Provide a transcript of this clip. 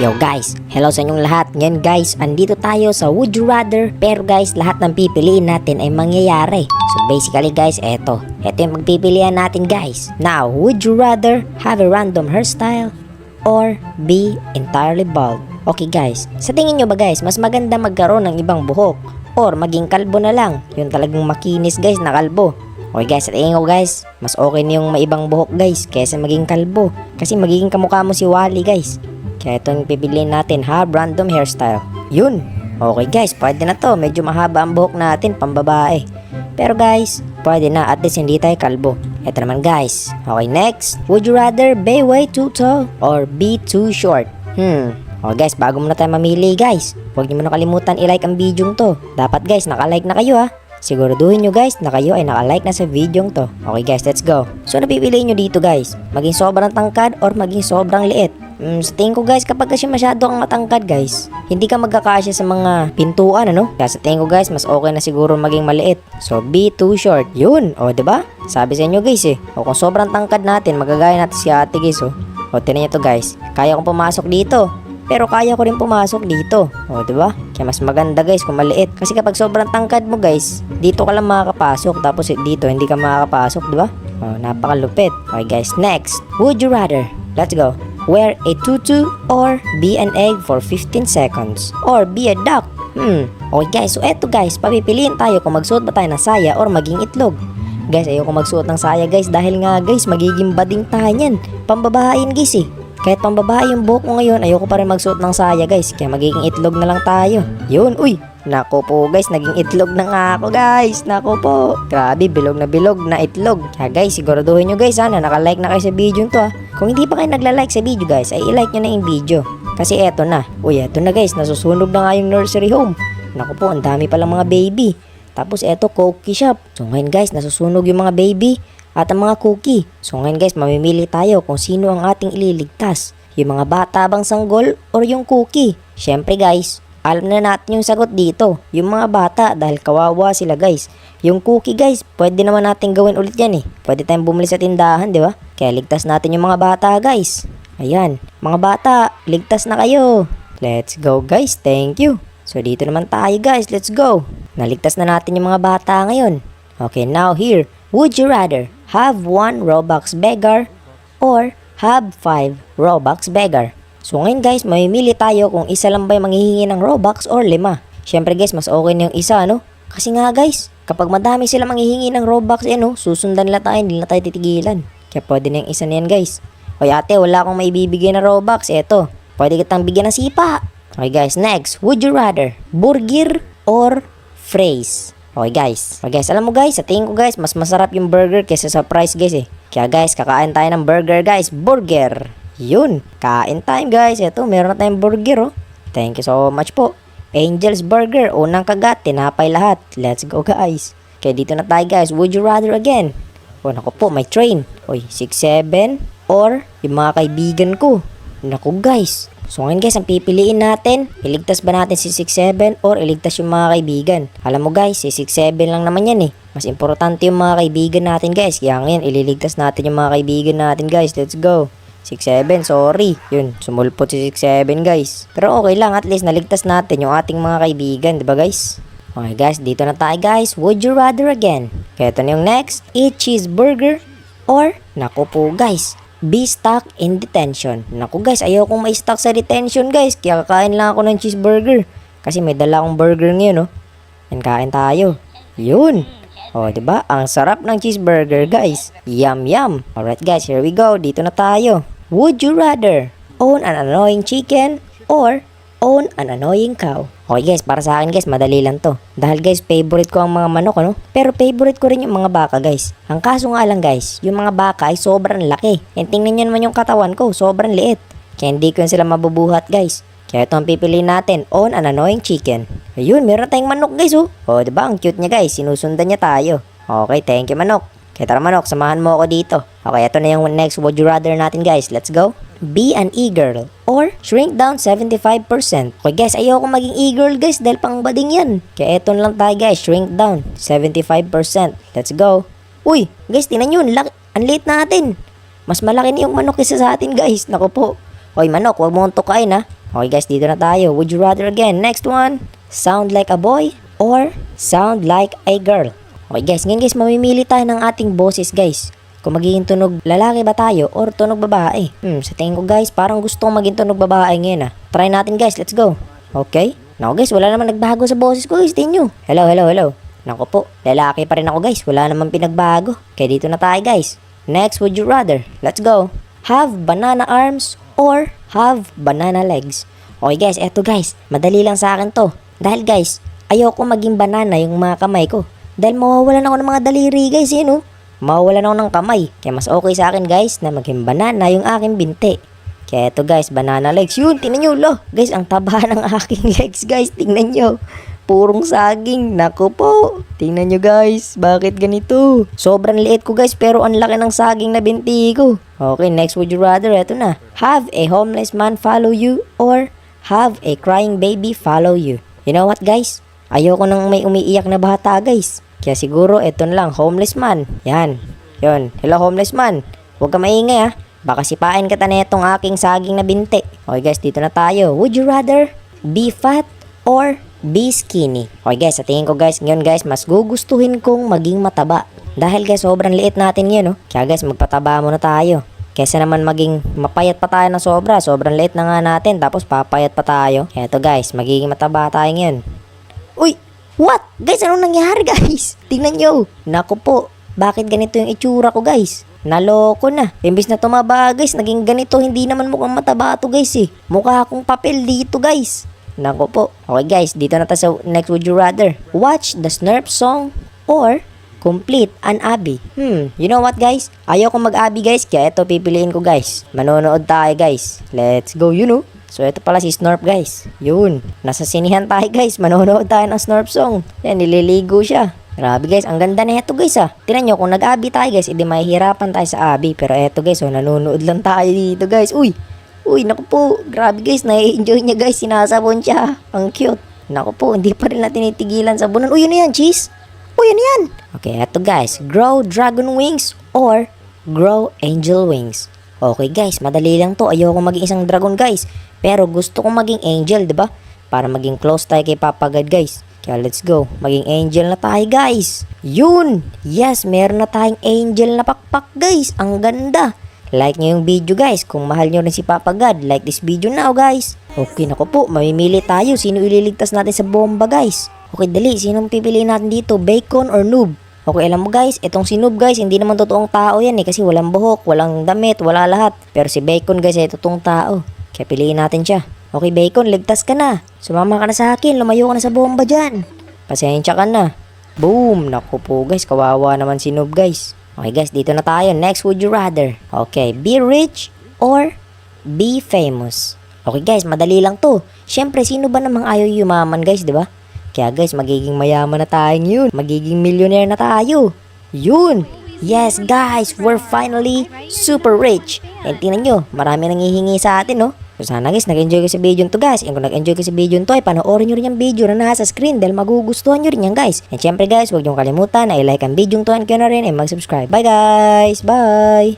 Yo guys, hello sa inyong lahat. Ngayon guys, andito tayo sa Would You Rather. Pero guys, lahat ng pipiliin natin ay mangyayari. So basically guys, eto yung magpipilian natin guys. Now, would you rather have a random hairstyle or be entirely bald? Okay guys, sa tingin nyo ba guys, mas maganda magkaroon ng ibang buhok or maging kalbo na lang? Yung talagang makinis guys na kalbo. Okay guys, sa tingin ko guys, mas okay na yung maibang buhok guys kaysa maging kalbo. Kasi magiging kamukha mo si Wally guys. Kaya ito yung pipiliin natin, have random hairstyle. Yun. Okay guys, pwede na to. Medyo mahaba ang buhok natin, pambabae. Pero guys, pwede na. At least hindi tayo kalbo. Ito naman guys. Okay, next. Would you rather be way too tall or be too short? Okay guys, bago muna tayo mamili guys, huwag niyo muna kalimutan i-like ang video to. Dapat guys, naka-like na kayo ha. Siguraduhin nyo guys na kayo ay naka-like na sa video to. Okay guys, let's go. So napipiliin nyo dito guys, maging sobrang tangkad or maging sobrang liit. Sa tingin ko guys, kapag kasi masyado kang matangkad guys, hindi ka magkakasya sa mga pintuan ano. Kaya sa tingin ko guys, mas okay na siguro maging maliit. So be too short. Yun, o diba? Sabi sa inyo guys o kung sobrang tangkad natin, magagaya natin si ate guys o tinan nyo to guys, kaya kong pumasok dito. Pero kaya ko rin pumasok dito. O, diba? Kaya mas maganda guys kung maliit. Kasi kapag sobrang tangkad mo guys, dito ka lang makakapasok. Tapos dito, hindi ka makakapasok, diba? O, napakalupit. Okay guys, next. Would you rather? Let's go. Wear a tutu or be an egg for 15 seconds? Or be a duck? Okay guys, so eto guys, papipiliin tayo kung magsuot ba tayo ng saya or maging itlog. Guys, ayoko magsuot ng saya guys dahil nga guys, magiging bading tayo yan. Pambabahain guys Kahit pambabae yung buhok ko ngayon, ayoko pa rin magsuot ng saya guys. Kaya magiging itlog na lang tayo. Yun, uy. Nako po guys, naging itlog na nga ako guys. Nako po. Grabe, bilog na itlog. Kaya guys, siguraduhin nyo guys na naka-like na kayo sa video to Kung hindi pa kayo nagla-like sa video guys, ay i-like nyo na yung video. Kasi eto na. Uy, eto na guys, nasusunog na nga yung nursery home. Nako po, ang dami palang mga baby. Tapos eto, cookie shop. So ngayon guys, nasusunog yung mga baby at ang mga cookie. So ngayon guys, mamimili tayo kung sino ang ating ililigtas. Yung mga bata bang sanggol or yung cookie? Syempre guys, alam na natin yung sagot dito. Yung mga bata dahil kawawa sila guys. Yung cookie guys, pwede naman natin gawin ulit yan Pwede tayong bumili sa tindahan, di ba? Kaya ligtas natin yung mga bata guys. Ayan, mga bata, ligtas na kayo. Let's go guys, thank you. So dito naman tayo guys, let's go. Naligtas na natin yung mga bata ngayon. Okay, now here. Would you rather have 1 Robux beggar or have 5 Robux beggar? So ngayon guys, mamimili tayo kung isa lang ba yung manghihingi ng Robux or 5. Syempre guys, mas okay na yung isa Kasi nga guys, kapag madami sila manghihingi ng Robux susundan nila tayo, hindi na tayo titigilan. Kaya pwede na yung isa na yan guys. Oy ate, wala akong maibibigay na Robux. Eto, pwede kitang bigyan ng sipa. Okay guys, next. Would you rather burger or fries? Okay guys, alam mo guys, sa tingin ko guys, mas masarap yung burger kaysa sa fries guys Kaya guys, kakain tayo ng burger guys, burger. Yun, kain time guys. Eto, meron na tayong burger Thank you so much po. Angel's Burger, unang kagat, tinapay lahat. Let's go guys. Kaya dito na tayo guys, would you rather again? O naku po, may train. Oy, 6-7 or yung mga kaibigan ko. Naku guys. So ngayon guys, ang pipiliin natin, iligtas ba natin si 6-7 or iligtas yung mga kaibigan? Alam mo guys, si 6-7 lang naman yan Mas importante yung mga kaibigan natin guys. Kaya ngayon, ililigtas natin yung mga kaibigan natin guys. Let's go. 6-7, sorry. Yun, sumulpot si 6-7 guys. Pero okay lang, at least naligtas natin yung ating mga kaibigan, diba guys? Okay guys, dito na tayo guys. Would you rather again? Kaya ito na yung next. Eat cheeseburger or, naku po guys, be stuck in detention. Naku guys, ayaw kong ma-stuck sa detention guys. Kaya kakain lang ako ng cheeseburger. Kasi may dala akong burger ngayon Yan, kain tayo. Yun. O, diba? Ang sarap ng cheeseburger guys. Yum yum. Alright guys, here we go. Dito na tayo. Would you rather own an annoying chicken or own an annoying cow? Okay guys, para sa akin guys, madali lang to. Dahil guys, favorite ko ang mga manok Pero favorite ko rin yung mga baka guys. Ang kaso nga lang guys, yung mga baka ay sobrang laki. And tingnan nyo naman yung katawan ko, sobrang liit. Kaya hindi ko yun sila mabubuhat guys. Kaya ito ang pipiliin natin, own an annoying chicken. Ayun, meron tayong manok guys O diba, ang cute niya guys, sinusundan niya tayo. Okay, thank you manok. Kaya tara manok, samahan mo ako dito. Okay, ito na yung next would you rather natin guys. Let's go. Be an e-girl or shrink down 75%. Okay guys, ayoko maging e-girl guys dahil pang bading yan. Kaya eto lang tayo guys, shrink down 75%. Let's go. Uy, guys, tingnan nyo, ang liit natin. Mas malaki na yung manok kaysa sa atin guys. Naku po. Oy manok, huwag mo tukain Okay guys, dito na tayo. Would you rather again? Next one. Sound like a boy or sound like a girl? Okay guys, ngayon guys, mamimili tayo ng ating boses guys. Kung magiging tunog lalaki ba tayo or tunog babae? Sa tingin ko guys, parang gusto kong maging tunog babae ngayon Try natin guys, let's go. Okay. Naku guys, wala naman nagbago sa boses ko guys, tingin nyo. Hello, hello, hello. Naku po, lalaki pa rin ako guys, wala naman pinagbago. Kaya dito na tayo guys. Next, would you rather? Let's go. Have banana arms or have banana legs? Okay guys, eto guys, madali lang sa akin to. Dahil guys, ayoko maging banana yung mga kamay ko. Dahil mawawalan ako ng mga daliri guys, mawawalan ako ng kamay. Kaya mas okay sa akin guys na maging banana yung aking binti. Kaya eto guys, banana legs. Yun, tingnan nyo lo. Guys, ang taba ng aking legs guys. Tingnan nyo. Purong saging. Naku po. Tingnan nyo guys. Bakit ganito? Sobrang liit ko guys pero ang laki ng saging na binti ko. Okay, next would you rather? Eto na. Have a homeless man follow you or have a crying baby follow you? You know what guys? Ayoko nang may umiiyak na bata guys. Kaya siguro eto na lang, homeless man. Yan. Yun. Hello homeless man. Huwag ka maingay Baka sipain ka na itong aking saging na binti. Okay guys, dito na tayo. Would you rather be fat or be skinny? Okay guys, sa tingin ko guys, ngayon guys, mas gugustuhin kong maging mataba. Dahil guys, sobrang liit natin yun Kaya guys, magpataba muna tayo. Kesa naman maging mapayat pa tayo ng sobra. Sobrang liit na nga natin, tapos papayat pa tayo. Kaya ito guys, magiging mataba tayo ngayon. Uy! What? Guys, anong nangyari guys? Tingnan nyo. Naku po, bakit ganito yung itsura ko guys? Naloko na. Imbis na tumaba guys, naging ganito. Hindi naman mukhang mataba to guys Mukha akong papel dito guys. Naku po. Okay guys, dito na tayo sa next would you rather. Watch the Snurf song or complete an Abby. You know what guys? Ayoko mag-Abby guys, kaya ito pipiliin ko guys. Manonood tayo guys. Let's go, So, ito pala si Snurf guys. Yun. Nasa sinihan tayo guys. Manonood tayo ng Snurf song. Yan, nililigo siya. Grabe guys, ang ganda na ito guys Tingnan nyo, kung nag-Abby tayo guys, edi mahihirapan tayo sa Abby. Pero eto guys, nanonood lang tayo dito guys. Uy, naku po. Grabe guys, nai-enjoy niya guys. Sinasabon siya. Ang cute. Naku po, hindi pa rin natin tinitigilan sabunan. Uy, yun yan, cheese. Uy, ano yan? Okay, eto guys. Grow dragon wings or grow angel wings? Okay guys, madali lang to. Ayoko maging isang dragon guys. Pero gusto kong maging angel, diba? Para maging close tayo kay Papa God guys. Kaya let's go. Maging angel na tayo guys. Yun! Yes, meron na tayong angel na pakpak guys. Ang ganda. Like nyo yung video guys. Kung mahal nyo rin si Papa God, like this video now guys. Okay, naku po. Mamimili tayo. Sino ililigtas natin sa bomba guys? Okay, dali. Sinong pipiliin natin dito? Bacon or noob? Okay, alam mo guys, itong si Noob guys, hindi naman totoong tao yan kasi walang buhok, walang damit, wala lahat. Pero si Bacon guys ay totoong tao. Kaya piliin natin siya. Okay Bacon, ligtas ka na. Sumama ka na sa akin, lumayo ka na sa bomba dyan. Pasensya ka na. Boom! Naku po guys, kawawa naman si Noob guys. Okay guys, dito na tayo. Next, would you rather? Okay, be rich or be famous? Okay guys, madali lang to. Siyempre, sino ba namang ayaw yumaman guys, diba? Kaya guys, magiging mayaman na tayo yun. Magiging millionaire na tayo. Yun! Yes guys, we're finally super rich. And tingnan nyo, marami nang hihingi sa atin So sana guys, nag-enjoy ka sa video nito guys. And kung nag-enjoy ka sa video nito ay panoorin nyo rin yung video na nasa screen dahil magugustuhan nyo rin yan guys. And syempre guys, huwag nyo kalimutan na i-like ang video nito and kaya na rin and mag-subscribe. Bye guys! Bye!